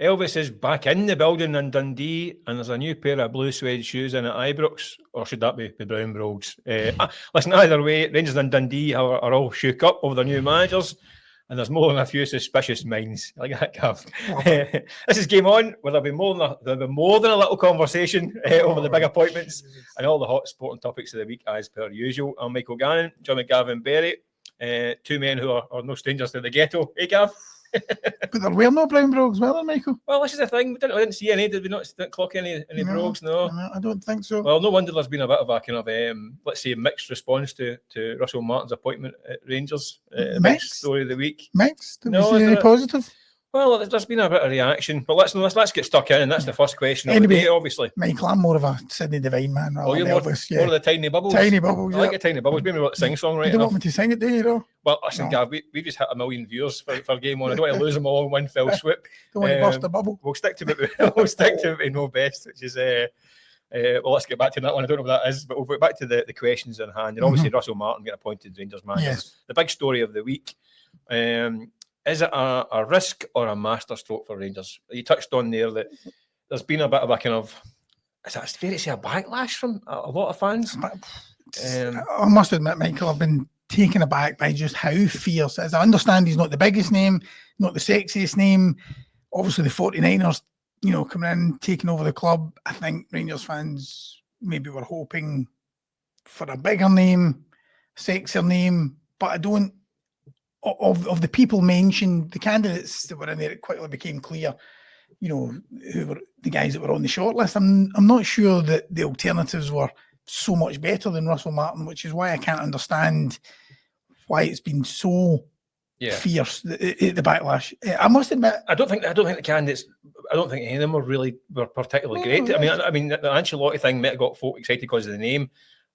Elvis is back in the building in Dundee, and there's a new pair of blue suede shoes in at Ibrox, or should that be the brown brogues? Listen, either way, Rangers and Dundee are all shook up over their new managers, and there's more than a few suspicious minds. Like that, Gav. This is Game On, where there'll be more than a little conversation over the big appointments and all the hot sporting topics of the week, as per usual. I'm Michael Gannon, joined with Gavin Berry, two men who are no strangers to the ghetto. Hey, Gav? But there were no brown brogues, were there, Michael? Well, this is the thing. I didn't see any. Did we not clock any brogues? No, I don't think so. Well, no wonder there's been a bit of a kind of, let's say, mixed response to Russell Martin's appointment at Rangers. Mixed story of the week. Mixed? Did we see any positive? Well, there's been a bit of reaction, but let's get stuck in, and that's the first question of the day, obviously. Michael, I'm more of a Sydney Devine man. Oh, you're more of the tiny bubbles? Tiny bubbles, I like the tiny bubbles. Maybe we'll sing song right You don't want me to sing it, do you, though? Well, listen, Gav, we just hit 1 million viewers for Game On. I don't want to lose them all in one fell swoop. Don't want to burst the bubble. We'll stick to what we know best, which is... well, let's get back to that one. I don't know what that is, but we'll get back to the questions in hand. And obviously, Russell Martin getting appointed Rangers manager. Yes. The big story of the week. Is it a risk or a masterstroke for Rangers? You touched on there that there's been a bit of a kind of, is that fair to say, a backlash from a lot of fans? I must admit, Michael, I've been taken aback by just how fierce it is. I understand he's not the biggest name, not the sexiest name. Obviously, the 49ers, coming in, taking over the club. I think Rangers fans maybe were hoping for a bigger name, sexier name, but I don't. Of the people mentioned, the candidates that were in there, it quickly became clear, who were the guys that were on the shortlist. I'm not sure that the alternatives were so much better than Russell Martin, which is why I can't understand why it's been so fierce, the backlash. I must admit, I don't think the candidates. I don't think any of them were particularly great. I mean, the Ancelotti thing might have got folk excited because of the name.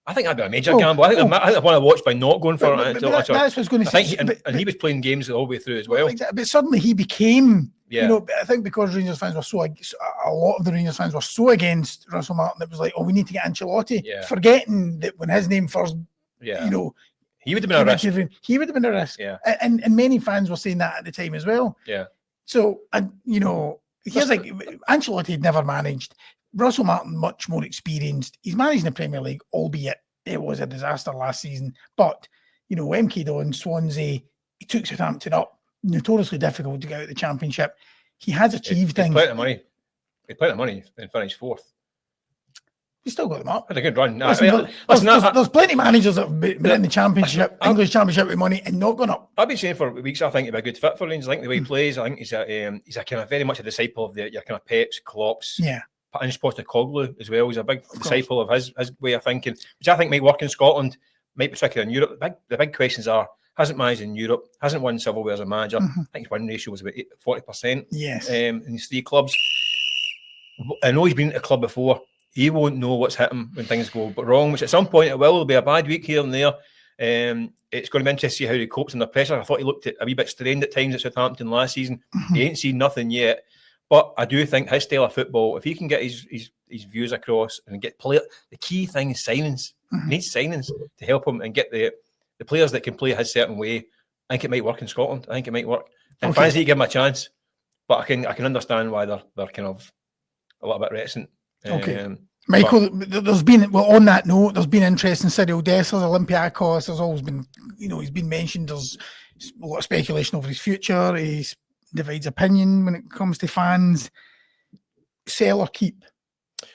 I think that'd be a major gamble. I think I want to watch by not going for it. That's what I was going to say. He was playing games all the way through as well. But suddenly he became, I think because Rangers fans were a lot of the Rangers fans were so against Russell Martin, it was like, we need to get Ancelotti, forgetting that when his name first, he would have been a risk. He would have been a risk. Yeah. And many fans were saying that at the time as well. Yeah. So, here's like, Ancelotti had never managed. Russell Martin, much more experienced. He's managing the Premier League, albeit it was a disaster last season. But, MK Don, Swansea, he took Southampton up. Notoriously difficult to get out of the Championship. He has achieved things. He plenty of money and finished fourth. He still got them up. Had a good run. There's plenty of managers that have been in the Championship, English Championship with money and not gone up. I've been saying for weeks, I think he'd be a good fit for Rangers. I think the way he plays, I think he's a kind of very much a disciple of your kind of Peps, Klopps. Yeah. And Postecoglou as well. He's a big disciple of his way of thinking, which I think might work in Scotland, might be tricky in Europe. The big questions are, hasn't managed in Europe, hasn't won silverware as a manager. I think his win ratio was about 40%. Yes. In these three clubs. I know he's been at a club before. He won't know what's hit him when things go wrong, which at some point it will. There'll be a bad week here and there. It's going to be interesting to see how he copes under pressure. I thought he looked a wee bit strained at times at Southampton last season. He ain't seen nothing yet. But I do think his style of football, if he can get his views across and get the key thing is signings. He needs signings to help him and get the players that can play his certain way. I think it might work in Scotland. I think it might work. And fans need to give him a chance. But I can understand why they're kind of a little bit reticent. Michael, there's been, on that note, there's been interest in Cyriel Dessers, Olympiacos. There's always been, he's been mentioned. There's a lot of speculation over his future. He's divides opinion when it comes to fans. Sell or keep?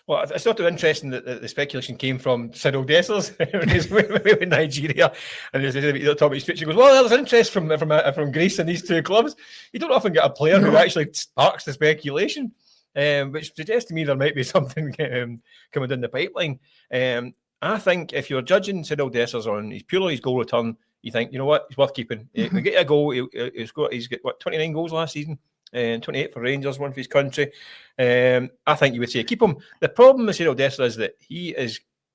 Well, it's sort of interesting that the speculation came from Cyriel Dessers when he's with Nigeria, and he's talking about his future. He goes, well, there's interest from Greece in these two clubs. You don't often get a player who actually sparks the speculation, which suggests to me there might be something coming down the pipeline. I think if you're judging Cyriel Dessers on his goal return, you think, you know what, he's worth keeping. We get a goal. He's got 29 goals last season, and 28 for Rangers, one for his country. I think you would say keep him. The problem with Cyriel Dessers is that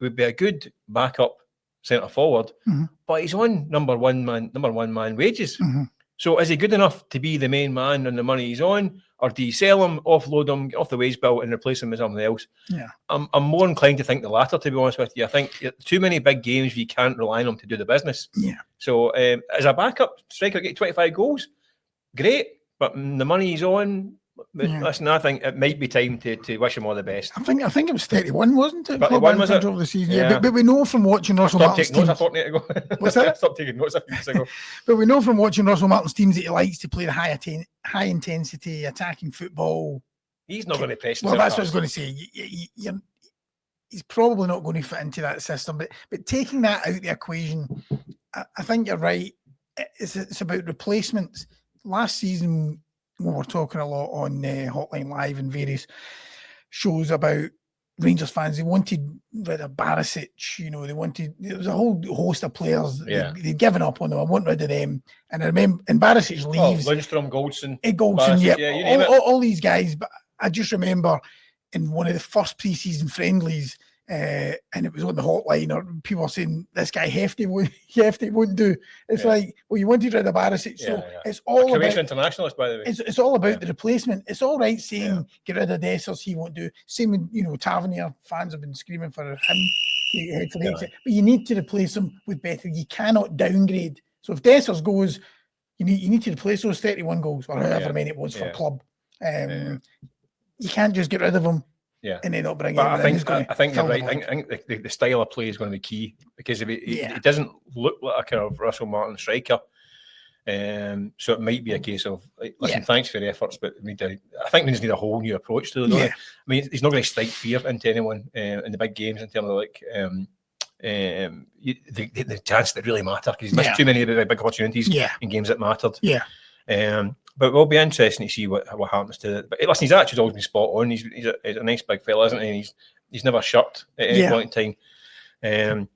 would be a good backup centre forward, but he's on number one man wages. So is he good enough to be the main man and the money he's on, or do you sell him, offload him, get off the wage bill, and replace him with something else? Yeah, I'm more inclined to think the latter, to be honest with you. I think too many big games you can't rely on him to do the business. Yeah. So as a backup striker, get 25 goals, great, but the money he's on, But listen, I think it might be time to wish him all the best. I think it was 31, wasn't it? 31 was it? Over the season, yeah. But we know from watching Russell Martin's teams. I fortnight ago. What's that? Stop taking notes a few weeks ago. But we know from watching Russell Martin's teams that he likes to play the high intensity attacking football. He's not going to press. Well, that's what I was going to say. He's probably not going to fit into that system. But taking that out of the equation, I think you're right. It's about replacements. Last season, we were talking a lot on Hotline Live and various shows about Rangers fans. They wanted rid of Barisic, there was a whole host of players. Yeah. They'd given up on them. I want rid of them. And I remember, and Barisic leaves. Lundstrom, Goldson. Barisic, all these guys. But I just remember in one of the first pre-season friendlies, and it was on the hotline, or people were saying this guy Hefty won't do. It's like, well, you wanted rid of Barisic, so it's all about internationalist, by the way. It's all about the replacement. It's all right saying get rid of Dessers, he won't do. Same with Tavernier. Fans have been screaming for him to head for the exit, but you need to replace him with better. You cannot downgrade. So if Dessers goes, you need to replace those 31 goals or however many it was for club. You can't just get rid of him. Yeah, and then not bring. But I think you're right. I think the style of play is going to be key, because if it doesn't look like a kind of Russell Martin striker, so it might be a case of listen, thanks for your efforts, but I think we just need a whole new approach to it. I mean, he's not going to strike fear into anyone in the big games in terms of the chance that really matter, because he's missed too many big opportunities in games that mattered. But it will be interesting to see what happens to it. But listen, his attitude's always been spot on. He's a nice big fella, isn't he? And he's never shirked at any point in time.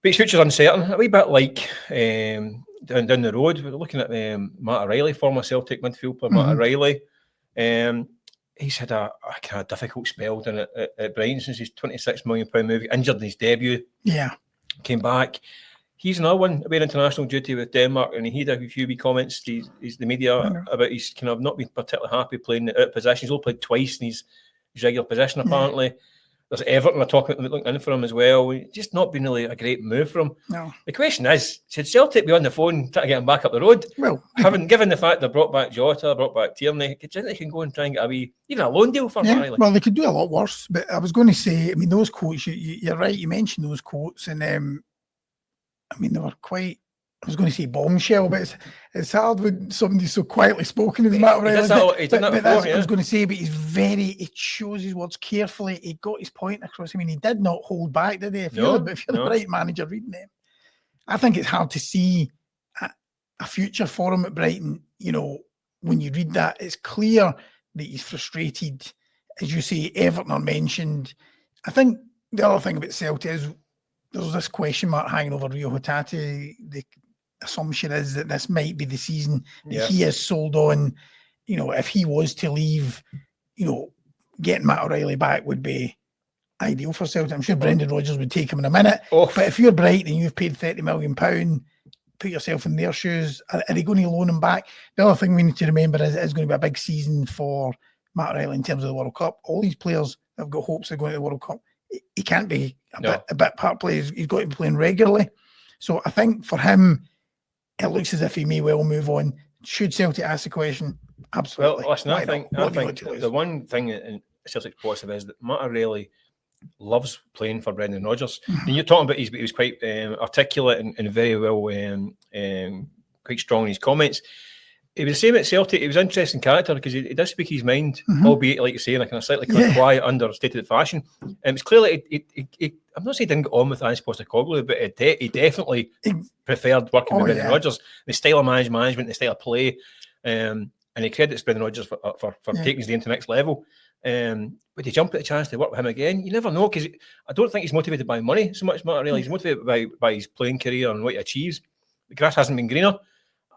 But his future's uncertain. A wee bit like down the road, we're looking at Matt O'Reilly, former Celtic midfielder. Matt O'Reilly. He's had a kind of difficult spell down at Brighton since his £26 million move. Injured in his debut. Came back. He's another one away international duty with Denmark, and he had a few wee comments to the media about he's kind of not been particularly happy playing out of position. He's only played twice in his regular position, apparently. There's Everton are talking about looking in for him as well. Just not been really a great move for him. No. The question is, should Celtic be on the phone trying to get him back up the road? Well, given the fact they brought back Jota, brought back Tierney, they can go and try and get even a loan deal for him. Well, they could do a lot worse. But I was going to say, I mean, those quotes, you're right, you mentioned those quotes, and I mean, they were quite, I was going to say bombshell, but it's hard when somebody's so quietly spoken as Matt O'Reilly. That's what I was going to say, but it shows his words carefully. He got his point across. I mean, he did not hold back, did he? If you're the right manager reading them, I think it's hard to see a future for him at Brighton. When you read that, it's clear that he's frustrated. As you say, Everton are mentioned. I think the other thing about Celtic is, there's this question mark hanging over Rio Hatate. The assumption is that this might be the season that he is sold on. If he was to leave, getting Matt O'Reilly back would be ideal for Celtic. I'm sure Brendan Rodgers would take him in a minute. But if you're Brighton and you've paid £30 million, put yourself in their shoes. Are they going to loan him back? The other thing we need to remember is it's going to be a big season for Matt O'Reilly in terms of the World Cup. All these players have got hopes of going to the World Cup. He can't be a bit part player. He's got to be playing regularly. So I think for him, it looks as if he may well move on. Should Celtic ask the question? Absolutely. Well, listen, I think the one thing in Celtic's positive is that Matt O'Reilly loves playing for Brendan Rodgers. And you're talking about he was quite articulate and very well, quite strong in his comments. He was the same at Celtic. He was an interesting character because he does speak his mind, albeit, like you say, in a kind of slightly quiet, understated fashion. And it's clearly, I'm not saying he didn't get on with Ange Postecoglou, but he definitely preferred working with Brendan Rodgers. The style of management, the style of play, and he credits Brendan Rodgers for taking his game to the next level. But to jump at the chance to work with him again, you never know, because I don't think he's motivated by money so much, Matt. Really, he's motivated by his playing career and what he achieves. The grass hasn't been greener.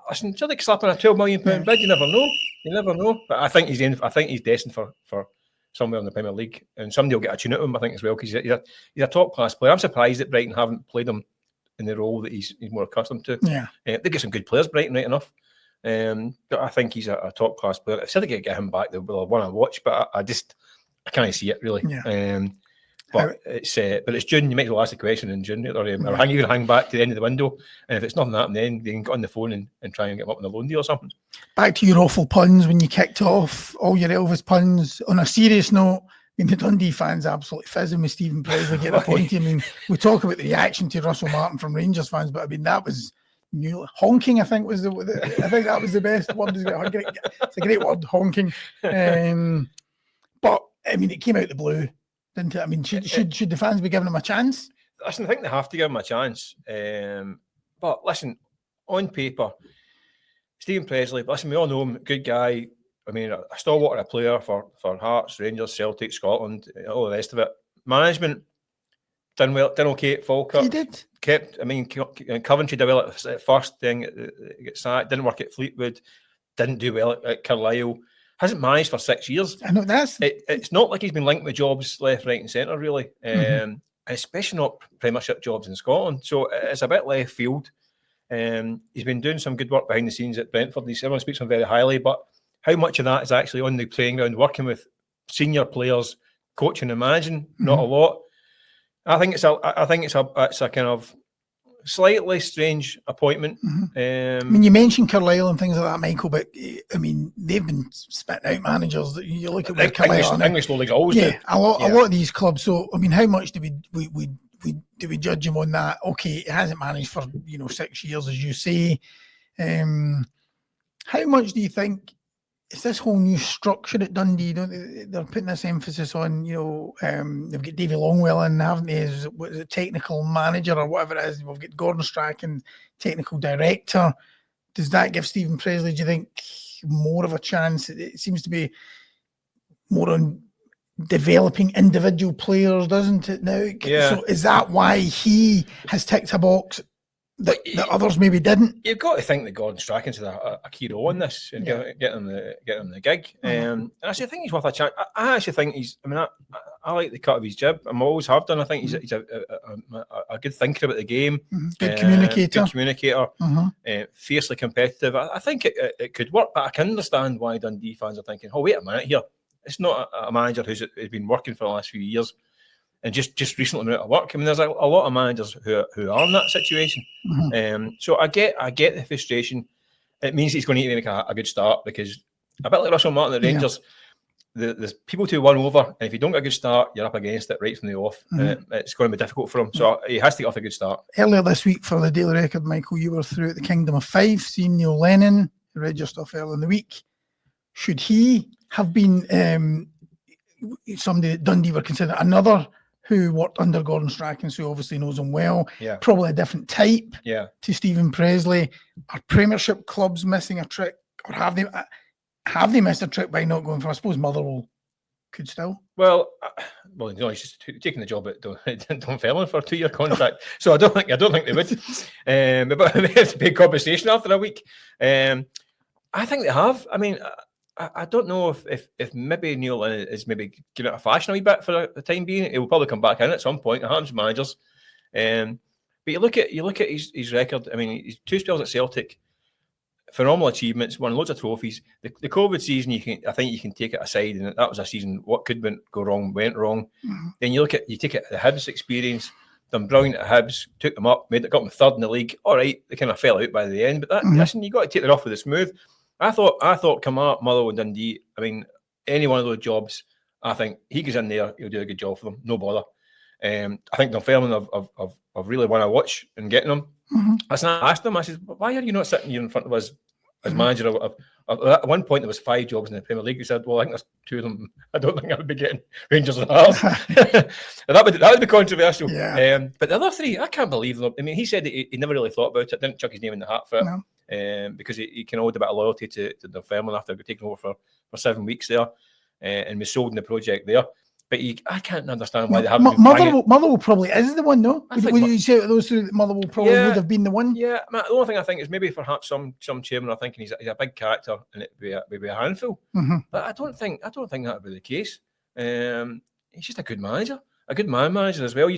Listen, Celtic slapping a £12 million bid, you never know. But I think he's destined for somewhere in the Premier League, and somebody will get a tune at him, I think, as well, because he's a top class player. I'm surprised that Brighton haven't played him in the role that he's more accustomed to. They get some good players, Brighton, right enough. But I think he's a top class player. If Celtic get him back, they'll want to watch, but I can't see it really. But it's June. You might as well ask the question in June, or hang back to the end of the window. And if it's nothing happening, then you can get on the phone and try and get them up on the loan deal or something. Back to your awful puns when you kicked off, all your Elvis puns. On a serious note, I mean, the Dundee fans absolutely fizzing with Steven Pressley getting appointed. I mean, we talk about the reaction to Russell Martin from Rangers fans, but I mean, that was new. Honking, I think, was I think that was the best word. It's a great word, honking. But I mean, it came out the blue, didn't it? I mean, should the fans be giving him a chance? Listen, I think they have to give him a chance. But listen, on paper, Steven Pressley, listen, we all know him, good guy. I mean, a stalwart a player for Hearts, Rangers, Celtic, Scotland, all the rest of it. Management done well, done okay at Falkirk. He did. Coventry developed at first, then get sacked, didn't work at Fleetwood, didn't do well at Carlisle. Hasn't managed for 6 years. I know it's not like he's been linked with jobs left, right, and centre, really. Especially not Premiership jobs in Scotland. So it's a bit left field. He's been doing some good work behind the scenes at Brentford. Everyone speaks of him very highly, but how much of that is actually on the playing ground, working with senior players, coaching and managing? Not a lot. I think it's a kind of slightly strange appointment. I mean, you mentioned Carlisle and things like that, Michael, but I mean, they've been spitting out managers. That you look at where Carlisle, English league always do. A lot of these clubs. So I mean, how much do we judge him on that? Okay, it hasn't managed for 6 years, as you say. How much do you think? It's this whole new structure at Dundee. They're putting this emphasis on, they've got Davy Longwell in, haven't they, as a technical manager or whatever it is. We've got Gordon Strachan, technical director. Does that give Steven Pressley, do you think, more of a chance? It seems to be more on developing individual players, doesn't it now? Yeah. So is that why he has ticked a box that others maybe didn't? You've got to think that Gordon Strachan's had a key role in this and get him the gig. And I actually think he's worth a chance. I actually think I like the cut of his jib. I always have done. I think he's a good thinker about the game. Good communicator. Fiercely competitive. I think it could work, but I can understand why Dundee fans are thinking, oh, wait a minute here. It's not a manager who's been working for the last few years and just recently been out of work. I mean, there's a lot of managers who are in that situation. So I get the frustration. It means he's going to need to make a good start, because a bit like Russell Martin at Rangers, there's people to win over, and if you don't get a good start, you're up against it right from the off. It's going to be difficult for him. So he has to get off a good start. Earlier this week for the Daily Record, Michael, you were through at the Kingdom of Five, seeing Neil Lennon, who read your stuff earlier in the week. Should he have been somebody that Dundee were considering, another who worked under Gordon Strachan, so obviously knows him well, probably a different type to Steven Pressley? Are Premiership clubs missing a trick, or have they missed a trick by not going for? I suppose Motherwell could still. Well, he's just taking the job at Dunfermline for a 2-year contract, so I don't think they would. But it's a big conversation after a week. I think they have. I mean, I don't know if maybe Neil Lennon is maybe getting out of fashion a wee bit for the time being. He will probably come back in at some point. It happens to managers. But you look at his record. I mean, he's 2 spells at Celtic, phenomenal achievements, won loads of trophies. The COVID season, I think you can take it aside, and that was a season what could go wrong went wrong. Then you take it the Hibs experience. Done brilliant at Hibs, took them up, got them third in the league. All right, they kind of fell out by the end, but listen, you got to take it off with a smooth. I thought come up Motherwell and Dundee. I mean, any one of those jobs, I think he goes in there, he'll do a good job for them, no bother. I think Dunfermline have really won a watch in getting them. I asked him, I said, why are you not sitting here in front of us as manager of at one point there was 5 jobs in the Premier League. He said, well, I think there's 2 of them. I don't think I would be getting Rangers and Hearts. that would be controversial. But the other 3, I can't believe them. I mean, he said he never really thought about it, didn't chuck his name in the hat for it, because he can hold a bit of loyalty to Dunfermline after taking over for 7 weeks there, and was sold in the project there. But I can't understand why they haven't. Motherwell probably is the one, no? Would you say those 2 that Motherwell probably would have been the one? Yeah, the only thing I think is maybe perhaps some chairman are thinking he's a big character and it'd be maybe a handful. But I don't think that would be the case. He's just a good manager, a good manager as well.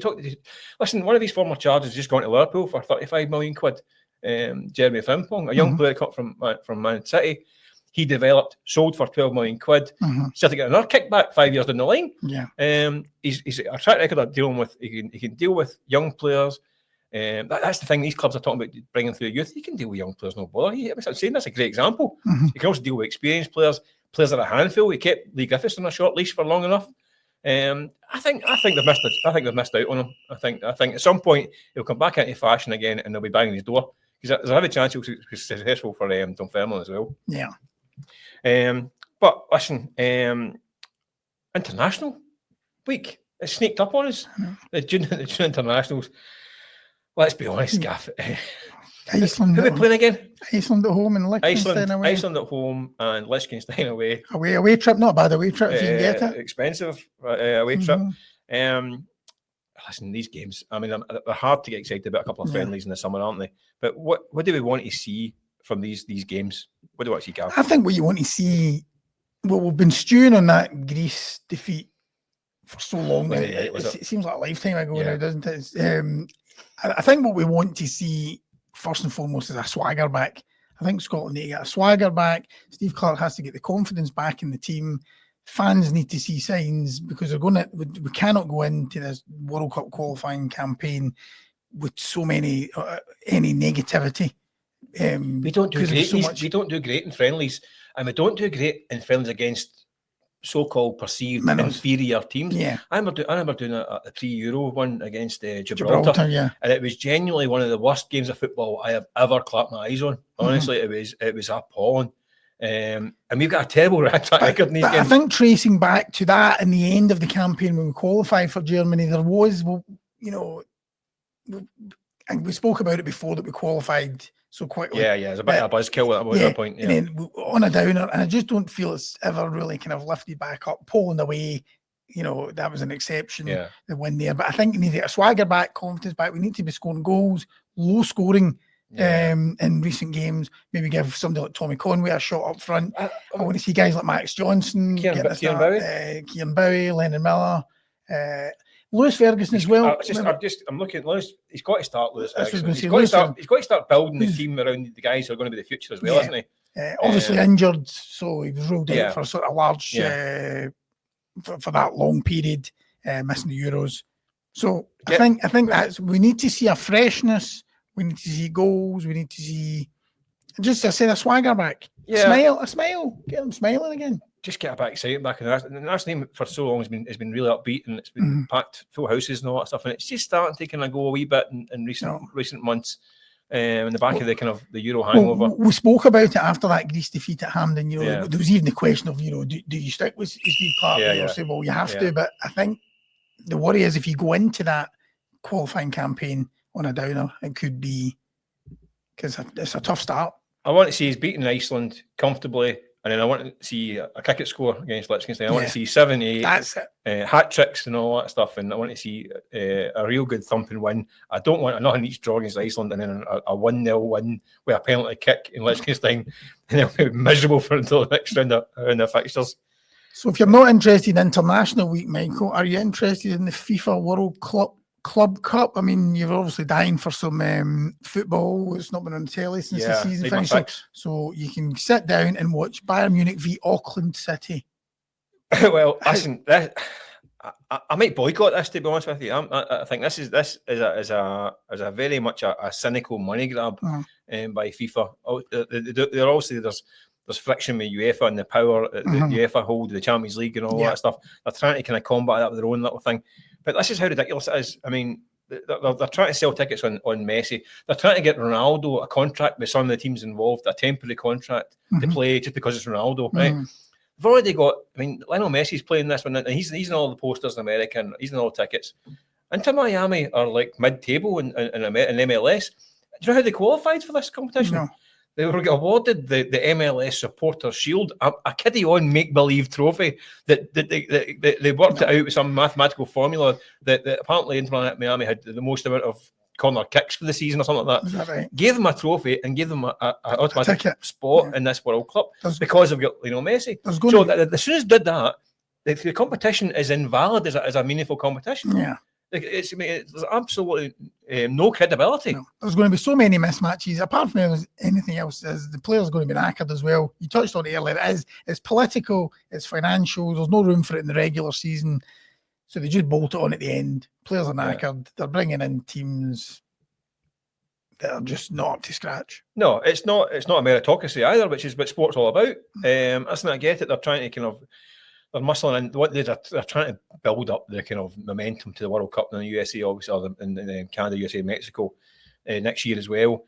Listen, one of these former charges has just gone to Liverpool for 35 million quid. Jeremy Frimpong, a young player cut from Man City. he developed, sold for 12 million quid. Celtic get another kickback 5 years down the line. He's a track record of dealing with. He can deal with young players. That's the thing. These clubs are talking about bringing through youth. He can deal with young players, no bother. I'm saying that's a great example. He can also deal with experienced players. Players that are a handful. He kept Lee Griffiths on a short leash for long enough. I think they've missed out on him. I think at some point he'll come back into fashion again, and they'll be banging his door. Because there's a heavy chance he'll be successful for Dunfermline as well. Yeah. But listen, international week. It sneaked up on us. The June internationals. Let's be honest, Gaff. Iceland. Who are we playing again? Iceland at home and Liechtenstein away. Iceland at home and Liechtenstein away. Away trip, not a bad away trip if you can get it. Expensive away trip. Listen, these games, I mean, they're hard to get excited about. A couple of friendlies in the summer, aren't they? But what do we want to see from these games? What do you want to see, Gav? I think what you want to see, well, we've been stewing on that Greece defeat for so long. It seems like a lifetime ago now, doesn't it? I think what we want to see, first and foremost, is a swagger back. I think Scotland need to get a swagger back. Steve Clarke has to get the confidence back in the team. Fans need to see signs, because we cannot go into this World Cup qualifying campaign with so many any negativity. We don't do great. We don't do great in friendlies, and we don't do great in friendlies against so-called perceived inferior teams. I remember doing a pre-Euro one against Gibraltar, and it was genuinely one of the worst games of football I have ever clapped my eyes on. Honestly, it was appalling. And we've got a terrible track record in these games. I think tracing back to that in the end of the campaign when we qualified for Germany, there was, and we spoke about it before that we qualified so quickly. There's a bit of a buzzkill at that point. And then on a downer, and I just don't feel it's ever really kind of lifted back up. Poland away, that was an exception, the win there. But I think we need to get a swagger back, confidence back. We need to be scoring goals, low scoring. In recent games, maybe give somebody like Tommy Conway a shot up front. I want to see guys like Max Johnson, Kieran Bowie, Lennon Miller, Lewis Ferguson as well. I'm looking at Lewis. He's got to start Lewis Ferguson. He's got to start building the team around the guys who are going to be the future as well, isn't he? Obviously injured, so he was ruled out for a sort of large for that long period, missing the Euros. So I think that's, we need to see a freshness. We need to see goals. We need to see, just I said, a swagger back. A smile. Get them smiling again. Just get a bit excited back. And the national team for so long has been really upbeat, and it's been packed full houses and all that stuff. And it's just starting to kind of go a wee bit in recent months. In the back of the kind of the Euro hangover. We spoke about it after that Greece defeat at Hampden. There was even the question of, do you stick with Steve Clarke? Say, well, you have to. But I think the worry is if you go into that qualifying campaign on a downer, it could be, because it's a tough start. I want to see us beating Iceland comfortably, and then I want to see a cricket score against Liechtenstein. I want to see 7-8 hat tricks and all that stuff, and I want to see a real good thumping win. I don't want another neat draw against Iceland and then a 1-0 win with a penalty kick in Liechtenstein, and they'll be miserable for until the next round of fixtures. So if you're not interested in International Week, Michael, are you interested in the FIFA World Club Cup? I mean, you're obviously dying for some football. It's not been on the telly since the season finished. So you can sit down and watch Bayern Munich v Auckland City. Well, listen, I might boycott this, to be honest with you. I think this is a very much a cynical money grab by FIFA. They're obviously there's friction with UEFA and the power that UEFA hold the Champions League and all that stuff. They're trying to kind of combat that with their own little thing. But this is how ridiculous it is. I mean, they're trying to sell tickets on Messi. They're trying to get Ronaldo a contract with some of the teams involved, a temporary contract to play just because it's Ronaldo, right? They've already got, I mean, Lionel Messi's playing this one, and he's in all the posters in America, and he's in all the tickets. Inter Miami are like mid-table in MLS. Do you know how they qualified for this competition? No. They were awarded the MLS Supporter Shield, a kiddie-on make-believe trophy that they worked it out with some mathematical formula that apparently Inter Miami had the most amount of corner kicks for the season or something like that. Is that right? Gave them a trophy and gave them an automatic spot in this World Cup because they've got Messi. So as soon as did that, the competition is invalid as a meaningful competition. Yeah. There's absolutely no credibility. No. There's going to be so many mismatches. Apart from anything else, as the players are going to be knackered as well. You touched on it earlier. It's political, it's financial. There's no room for it in the regular season, so they just bolt it on at the end. Players are knackered. They're bringing in teams that are just not up to scratch. No, it's not a meritocracy either, which is what sport's all about. Listen, I get it. They're trying to they're muscling in. What they're trying to build up the kind of momentum to the World Cup in the USA, obviously, or in Canada, USA, Mexico next year as well.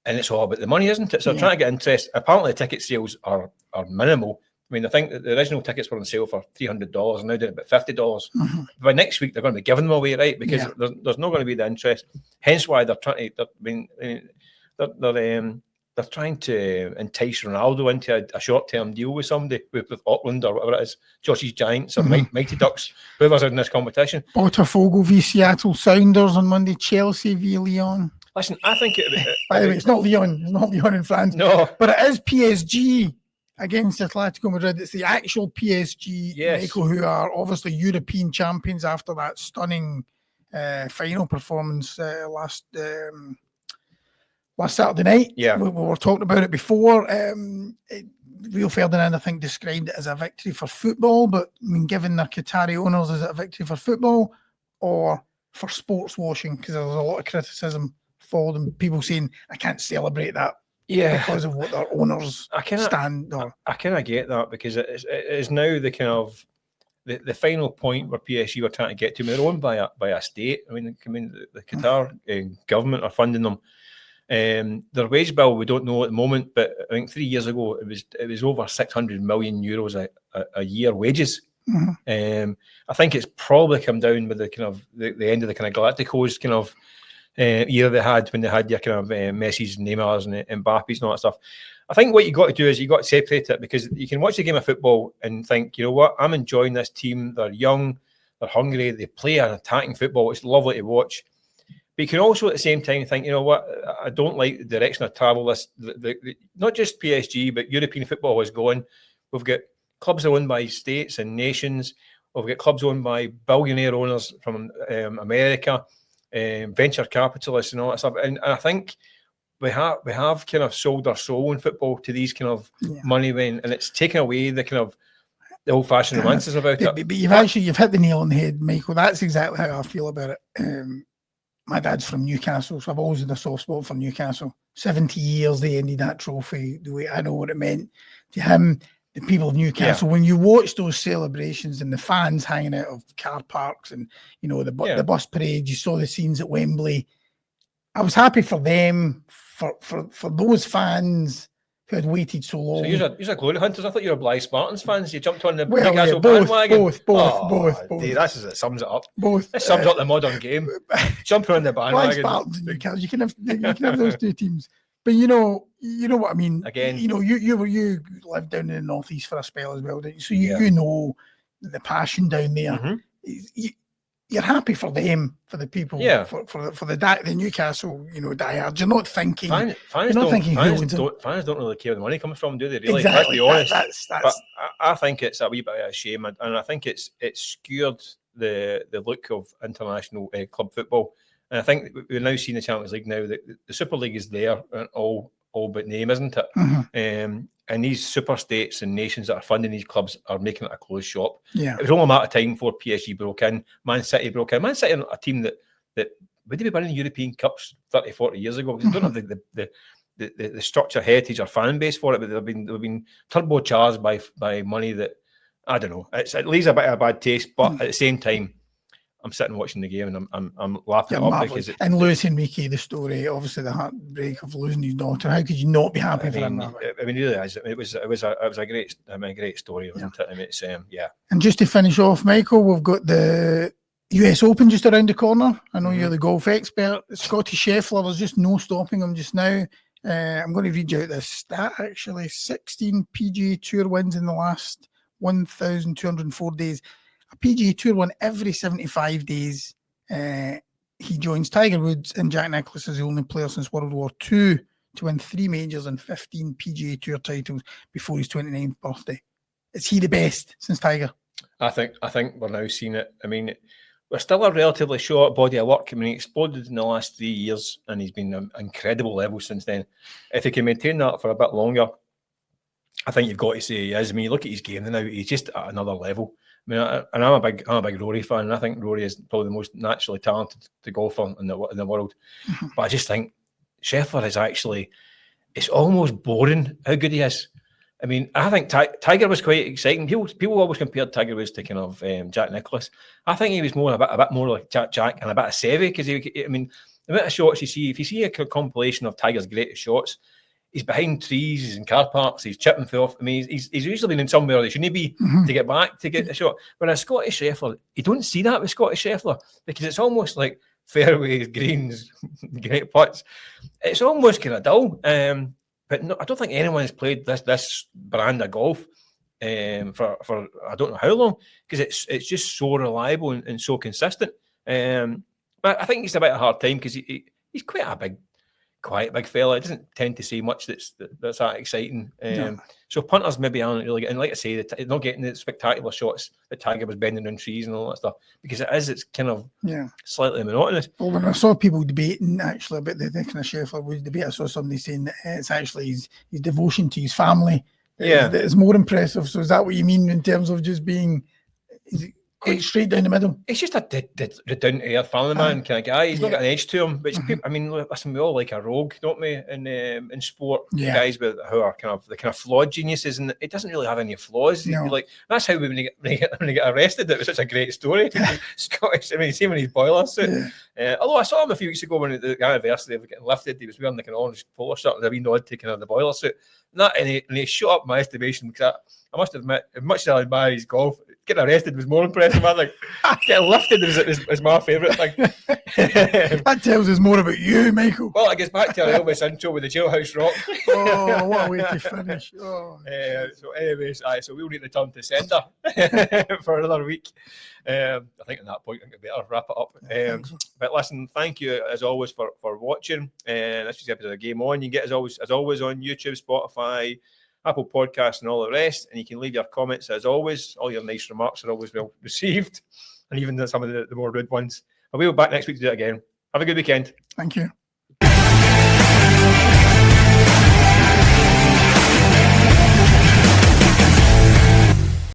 And it's all about the money, isn't it? So they're trying to get interest. Apparently, the ticket sales are minimal. I mean, I think the original tickets were on sale for $300, and now they're about $50. Mm-hmm. By next week, they're going to be giving them away, right? Because there's not going to be the interest. Hence why they're trying to. They're trying to entice Ronaldo into a short-term deal with somebody, with Auckland or whatever it is, Josh's Giants or Mighty Ducks, whoever's in this competition. Botafogo v Seattle Sounders on Monday, Chelsea v Lyon. Listen, I think by the way, it's not Lyon. It's not Lyon in France. No. But it is PSG against Atletico Madrid. It's the actual PSG, Michael, who are obviously European champions after that stunning final performance last Saturday night. Yeah. We were talking about it before. Rio Ferdinand, I think, described it as a victory for football, but I mean, given the Qatari owners, is it a victory for football or for sports washing? Because there was a lot of criticism for them, people saying, I can't celebrate that because of what their owners stand on. I kind of get that, because it is now the kind of the final point where PSG were trying to get to. They're owned by a state. I mean, the Qatar government are funding them. Their wage bill, we don't know at the moment, but I think 3 years ago it was over 600 million euros a year wages. Mm-hmm. I think it's probably come down with the kind of the end of the kind of Galacticos kind of year they had, when they had your kind of Messi's, Neymar's and Mbappe's and all that stuff. I think what you got to do is you got to separate it, because you can watch the game of football and think, you know what, I'm enjoying this team. They're young, they're hungry, they play an attacking football. It's lovely to watch. But you can also at the same time think, you know what, I don't like the direction of travel. Not just PSG, but European football is going. We've got clubs owned by states and nations. We've got clubs owned by billionaire owners from America, venture capitalists and all that stuff. And I think we have kind of sold our soul in football to these kind of money men, and it's taken away the kind of the old-fashioned romances about it. But you've hit the nail on the head, Michael. That's exactly how I feel about it. My dad's from Newcastle, so I've always had a soft spot for Newcastle. 70 years they ended that trophy. The way I know what it meant to him, the people of Newcastle. When you watch those celebrations and the fans hanging out of car parks and the bus parade, you saw the scenes at Wembley. I was happy for them, for those fans who had waited so long. So you're glory hunters. I thought you were Blythe Spartans fans. You jumped on the Newcastle bandwagon. Both. Dude, that's as it sums it up. Both. It sums up the modern game. Jumping on the bandwagon. Blythe Spartans and Newcastle. You can have those two teams. But you know what I mean. Again, you lived down in the northeast for a spell as well, didn't you? So you know the passion down there. Mm-hmm. You're happy for them, for the people, for the Newcastle, diehards. You're not thinking. Fans don't really care where the money comes from, do they? Really, exactly. Let's be honest. But I think it's a wee bit of a shame, and I think it's skewed the look of international club football. And I think we're now seeing the Champions League now. The Super League is there, all but name, isn't it? Mm-hmm. And these super states and nations that are funding these clubs are making it a closed shop. Yeah. It was only a matter of time before PSG broke in, Man City broke in. Man City are a team that would they be winning European Cups 30, 40 years ago? Because they don't have the structure, heritage or fan base for it, but they've been turbocharged by money that, I don't know. It leaves a bit of a bad taste, but at the same time, I'm sitting watching the game and I'm laughing it up because and Luis Enrique, the story, obviously the heartbreak of losing his daughter. How could you not be happy for him? I mean, really, it was a great story, wasn't it? I mean, it's And just to finish off, Michael, we've got the US Open just around the corner. I know you're the golf expert. Scotty Scheffler, there's just no stopping him just now. I'm going to read you out this stat actually: 16 PGA Tour wins in the last 1,204 days. A PGA Tour won every 75 days. He joins Tiger Woods and Jack Nicklaus as the only player since World War II to win 3 majors and 15 PGA Tour titles before his 29th birthday. Is he the best since Tiger? I think we're now seeing it. I mean, we're still a relatively short body of work. I mean, he exploded in the last 3 years, and he's been an incredible level since then. If he can maintain that for a bit longer, I think you've got to say he is. I mean, you look at his game now; he's just at another level. I mean, I'm a big Rory fan, and I think Rory is probably the most naturally talented golfer in the world. But I just think Scheffler is actually, it's almost boring how good he is. I mean, I think Tiger was quite exciting. People always compared Tiger Woods to kind of Jack Nicklaus. I think he was more a bit more like Jack and a bit of Seve, because I mean, the amount of shots you see, if you see a compilation of Tiger's greatest shots, he's behind trees, he's in car parks, he's chipping off. I mean, he's usually been in somewhere they shouldn't be to get back to get the shot. Whereas Scottish Scheffler, you don't see that with Scottish Scheffler, because it's almost like fairways, greens, great putts. It's almost kind of dull. But no, I don't think anyone's played this brand of golf for I don't know how long, because it's just so reliable and so consistent. But I think it's a bit of a hard time, because he's quite a quiet big fella. He doesn't tend to say much that's that exciting. No. So punters maybe aren't really getting, like I say, they're not getting the spectacular shots that Tiger was bending on trees and all that stuff, because it's kind of slightly monotonous. Well, when I saw people debating actually about the kind of Scheffler Woods debate, I saw somebody saying that it's actually his devotion to his family that is more impressive. So is that what you mean in terms of just being quite straight down the middle? It's just a down to earth family man kind of guy. He's not got an edge to him. But I mean, listen, we all like a rogue, don't we? In sport, guys who are the kind of flawed geniuses, and it doesn't really have any flaws. No. Like, that's how when they get arrested, it was such a great story. Scottish, I mean, see when he's boiler suit. Although I saw him a few weeks ago when the anniversary of getting lifted, he was wearing like an orange polo shirt and a wee nod to kind of the boiler suit. And he shut up my estimation, because I must admit, as much as I admire his golf, getting arrested was more impressive. I think getting lifted is my favourite thing. That tells us more about you, Michael. Well, it gets back to our Elvis intro with the jailhouse rock. Oh, what a way to finish. Oh. So anyways, so we'll need to return to sender for another week. I think at that point I think we better wrap it up. But listen, thank you as always for watching. This is the episode of Game On. You can get as always on YouTube, Spotify, Apple Podcasts and all the rest, and you can leave your comments as always. All your nice remarks are always well received, and even some of the more rude ones. I'll be back next week to do it again. Have a good weekend. Thank you.